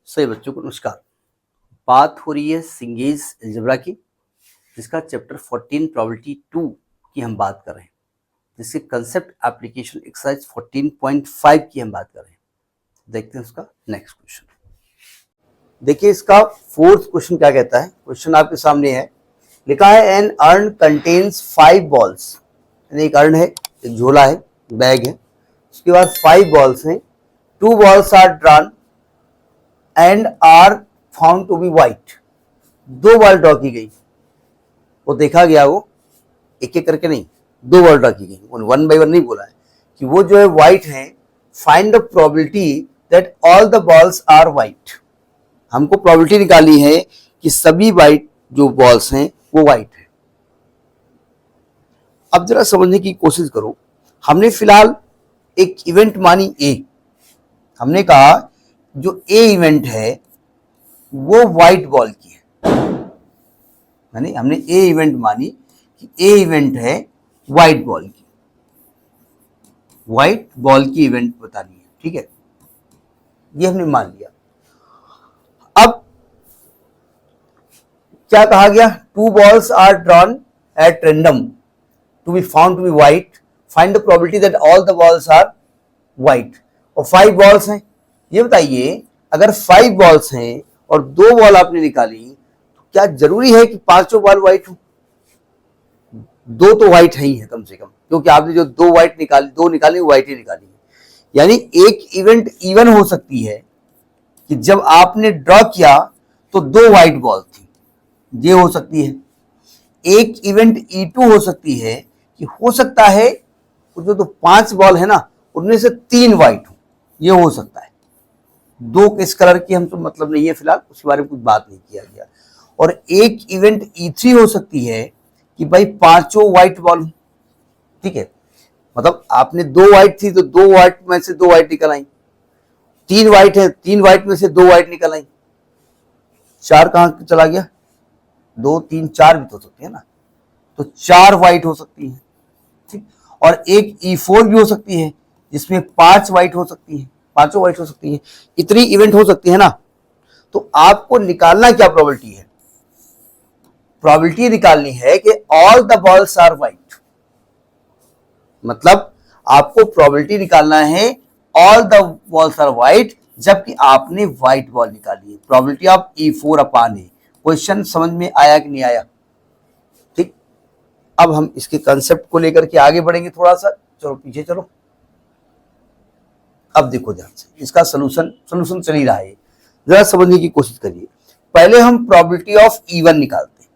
सभी बच्चों को नमस्कार। बात हो रही है सिंगेज अलजेब्रा की, जिसका चैप्टर 14 प्रोबेबिलिटी 2 की हम बात कर रहे हैं, जिसके कंसेप्ट एप्लीकेशन एक्सरसाइज 14.5 की हम बात कर रहे हैं। देखते हैं उसका नेक्स्ट क्वेश्चन। देखिए इसका फोर्थ क्वेश्चन क्या कहता है। क्वेश्चन आपके सामने है, लिखा है एन अर्न कंटेन्स 5 बॉल्स। एक अर्न है, एक झोला है, बैग है, उसके बाद 5 बॉल्स हैं। 2 balls are drawn and are found to be white. 2 ball draw की गई, वो देखा गया, वो एक एक करके नहीं, 2 बॉल ड्रॉ की गई, वन बाई वन नहीं बोला है कि वो जो है वाइट है। Find the probability that all the balls are white. हमको प्रोबेबिलिटी निकालनी है कि सभी वाइट जो बॉल्स हैं वो वाइट है। अब जरा समझने की कोशिश करो। हमने फिलहाल एक इवेंट मानी ए। हमने कहा जो ए इवेंट है वो वाइट बॉल की है, यानी हमने ए इवेंट मानी कि ए इवेंट है वाइट बॉल की, वाइट बॉल की इवेंट बतानी है, ठीक है, ये हमने मान लिया। अब क्या कहा गया, 2 balls are drawn at random to be found to be white. Find the probability that all the balls are white. और 5 बॉल्स हैं। ये बताइए अगर 5 बॉल्स हैं और 2 बॉल आपने निकाली, तो क्या जरूरी है कि 5 बॉल व्हाइट हो? 2 तो व्हाइट है ही है कम से कम, क्योंकि आपने जो 2 व्हाइट निकाली, 2 निकाली व्हाइट ही निकाली है। यानी एक इवेंट इवन हो सकती है कि जब आपने ड्रॉ किया तो 2 व्हाइट बॉल थी, ये हो सकती है। एक इवेंट E2 हो सकती है कि हो सकता है जो 5 बॉल है ना, उनमें से 3 व्हाइट हो, ये हो सकता है। 2 किस कलर की हम तो मतलब नहीं है फिलहाल, उसके बारे में कुछ बात नहीं किया गया। और एक इवेंट E3 हो सकती है कि भाई 5 व्हाइट बॉल, ठीक है, मतलब आपने 2 व्हाइट थी तो 2 व्हाइट में से 2 व्हाइट निकल आई। 3 व्हाइट है, 3 व्हाइट में से 2 व्हाइट निकल आई। 4 कहां चला गया, 2 3 4 भी तो हो सकती है ना, तो 4 व्हाइट हो सकती है, ठीक। और एक E4 भी हो सकती है जिसमें 5 व्हाइट हो सकती है, 5 व्हाइट हो सकती है। इतनी इवेंट हो सकती है ना, तो आपको निकालना क्या प्रोबेबिलिटी है? प्रोबेबिलिटी निकालनी है कि all the balls are white. मतलब आपको प्रोबेबिलिटी निकालना है all the balls are white, जबकि आपने व्हाइट बॉल निकाली है। Probability of E4 upon A. Question समझ में आया कि नहीं आया? ठीक, अब हम इसके कंसेप्ट को लेकर के आगे बढ़ेंगे थोड़ा सा। चलो पीछे चलो। अब देखो ध्यान से, इसका सलूशन चल ही रहा है, जरा समझने की कोशिश करिए। पहले हम प्रोबेबिलिटी ऑफ E1 निकालते हैं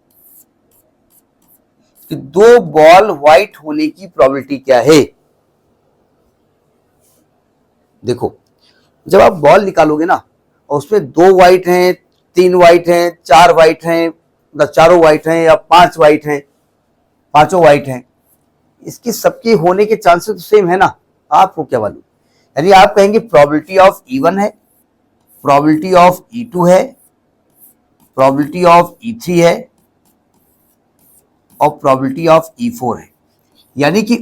कि 2 बॉल व्हाइट होने की प्रोबेबिलिटी क्या है। देखो जब आप बॉल निकालोगे ना, और उसमें 2 व्हाइट हैं, 3 व्हाइट हैं, 4 व्हाइट हैं, मतलब चारों व्हाइट हैं या 5 व्हाइट हैं, 5 व्हाइट हैं, इसकी सबके होने के चांसेस तो सेम है ना। आपको क्या मालूम, यानी आप कहेंगे प्रोबेबिलिटी ऑफ E1 है, प्रोबेबिलिटी ऑफ E2 है, प्रोबेबिलिटी ऑफ E3 है और प्रोबेबिलिटी ऑफ E4 है। यानी कि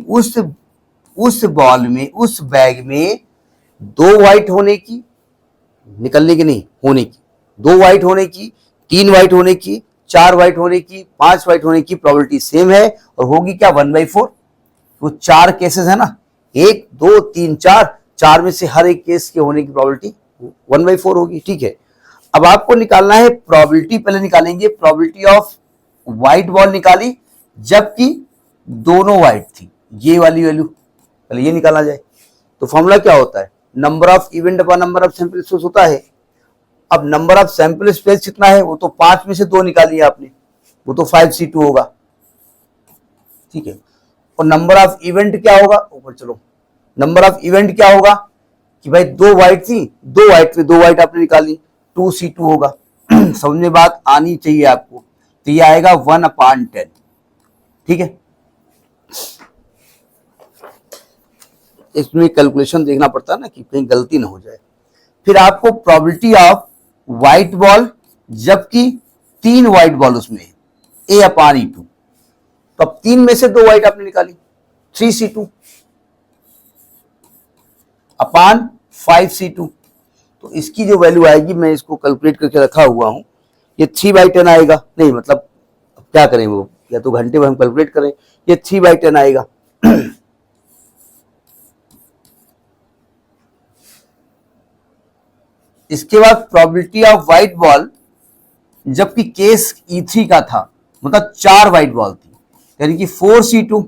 उस बॉल में, उस बैग में 2 व्हाइट होने की, निकलने की नहीं, होने की, 2 व्हाइट होने की, 3 व्हाइट होने की, 4 व्हाइट होने की, 5 व्हाइट होने की प्रोबेबिलिटी सेम है। और होगी क्या, 1/4। वो 4 केसेस है ना, 1 2 3 4, 4 में से हर एक केस के होने की प्रोबेबिलिटी 1/4 होगी, ठीक है। अब आपको निकालना है प्रोबेबिलिटी, पहले निकालेंगे प्रोबेबिलिटी ऑफ व्हाइट बॉल निकाली जबकि दोनों व्हाइट थी, ये वाली वैल्यू पहले ये निकाला जाए। तो फॉर्मूला क्या होता है, number of event upon number of sample space होता है। अब नंबर ऑफ सैंपल स्पेस कितना है, वो तो 5 में से 2 निकाली है आपने, वो तो 5C2 होगा, ठीक है। और नंबर ऑफ इवेंट क्या होगा, ऊपर चलो, नंबर ऑफ इवेंट क्या होगा कि भाई 2 व्हाइट थी, 2 व्हाइट में 2 व्हाइट आपने निकाली, 2C2 होगा। समझ में बात आनी चाहिए आपको। तो ये आएगा 1/10, ठीक है। इसमें कैलकुलेशन देखना पड़ता है ना कि कहीं गलती ना हो जाए। फिर आपको प्रोबेबिलिटी ऑफ व्हाइट बॉल जबकि 3 व्हाइट बॉल उसमें है, A/E2। तो अब 3 में से 2 व्हाइट आपने निकाली, 3C2 अपान 5C2। तो इसकी जो वैल्यू आएगी, मैं इसको कैलकुलेट करके रखा हुआ हूँ, ये 3/10 आएगा। नहीं मतलब क्या करें, वो या तो घंटे में हम कैलकुलेट करें, ये 3/10 आएगा। इसके बाद प्रोबेबिलिटी ऑफ व्हाइट बॉल, जबकि केस E3 का था, मतलब 4 व्हाइट बॉल थी, यानी कि 4C2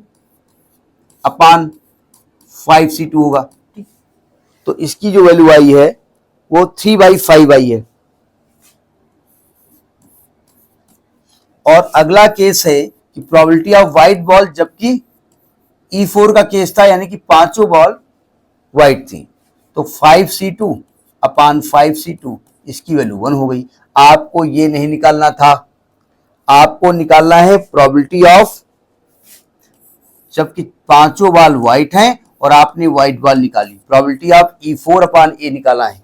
अपान 5C2 होगा। ठीक, तो इसकी जो वैल्यू आई है वो 3/5 आई है। और अगला केस है कि प्रोबेबिलिटी ऑफ व्हाइट बॉल, जबकि E4 का केस था, यानी कि पांचों बॉल व्हाइट थी, तो 5C2 अपान 5C2, इसकी वैल्यू 1 हो गई। आपको ये नहीं निकालना था, आपको निकालना है प्रोबेबिलिटी ऑफ, जबकि पांचों बॉल व्हाइट हैं और आपने व्हाइट बॉल निकाली, प्रोबेबिलिटी ऑफ E4 अपान ए निकाला है।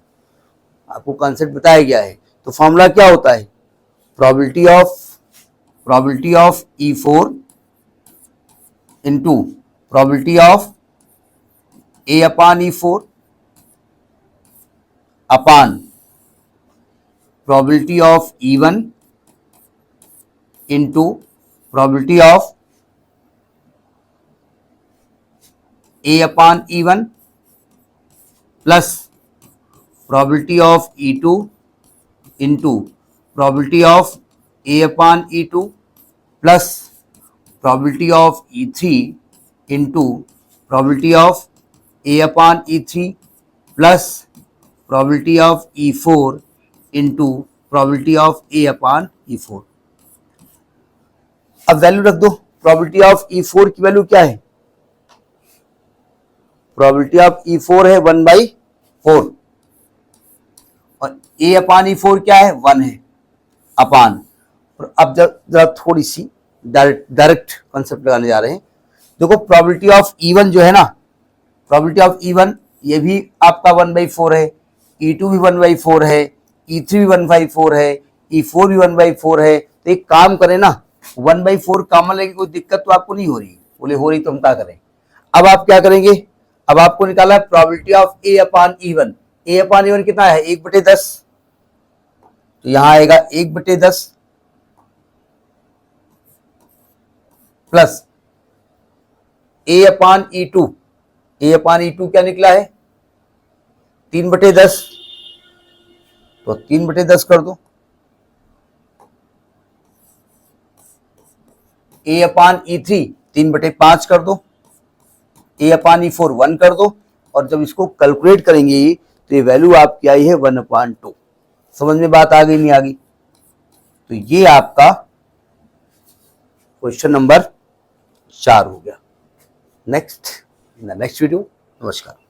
आपको कॉन्सेप्ट बताया गया है। तो फॉर्मूला क्या होता है, probability of E4 into probability of A upon E4 upon probability of E1 into probability of A upon E1 plus probability of E2 into probability of A upon E2 plus probability of E3 into probability of A upon E3 plus probability of E4 into probability of A upon E4। अब value रख दो। Probability of E4 की value क्या है, probability of E4 है 1/4 और ए अपान E4 क्या है, 1 है अपान। और अब जरा थोड़ी सी डायरेक्ट कॉन्सेप्ट लगाने जा रहे हैं। देखो प्रोबेबिलिटी ऑफ E1 जो है ना, प्रोबेबिलिटी ऑफ E1 ये भी आपका 1/4 है, E2 भी 1/4 है, E3 भी 1/4 है, E4 भी 1/4 है। तो एक काम करें ना, 1/4 कॉमन लेके कोई दिक्कत तो आपको नहीं हो रही, बोले हो रही तो हम क्या करें। अब आप क्या करेंगे, अब आपको निकाला है probability of A upon E1। A upon E1 कितना है, 1/10, तो यहां आएगा 1/10 प्लस ए अपान E2। ए अपान E2 क्या निकला है, 3/10, तो 3/10 कर दो। ए अपान E3 3/5 कर दो। ए अपान E4 1 कर दो। और जब इसको कैलकुलेट करेंगे तो ये वैल्यू आपकी आई है 1/2। समझ में बात आ गई नहीं आ गई। तो ये आपका क्वेश्चन नंबर 4 हो गया। Next video. नमस्कार।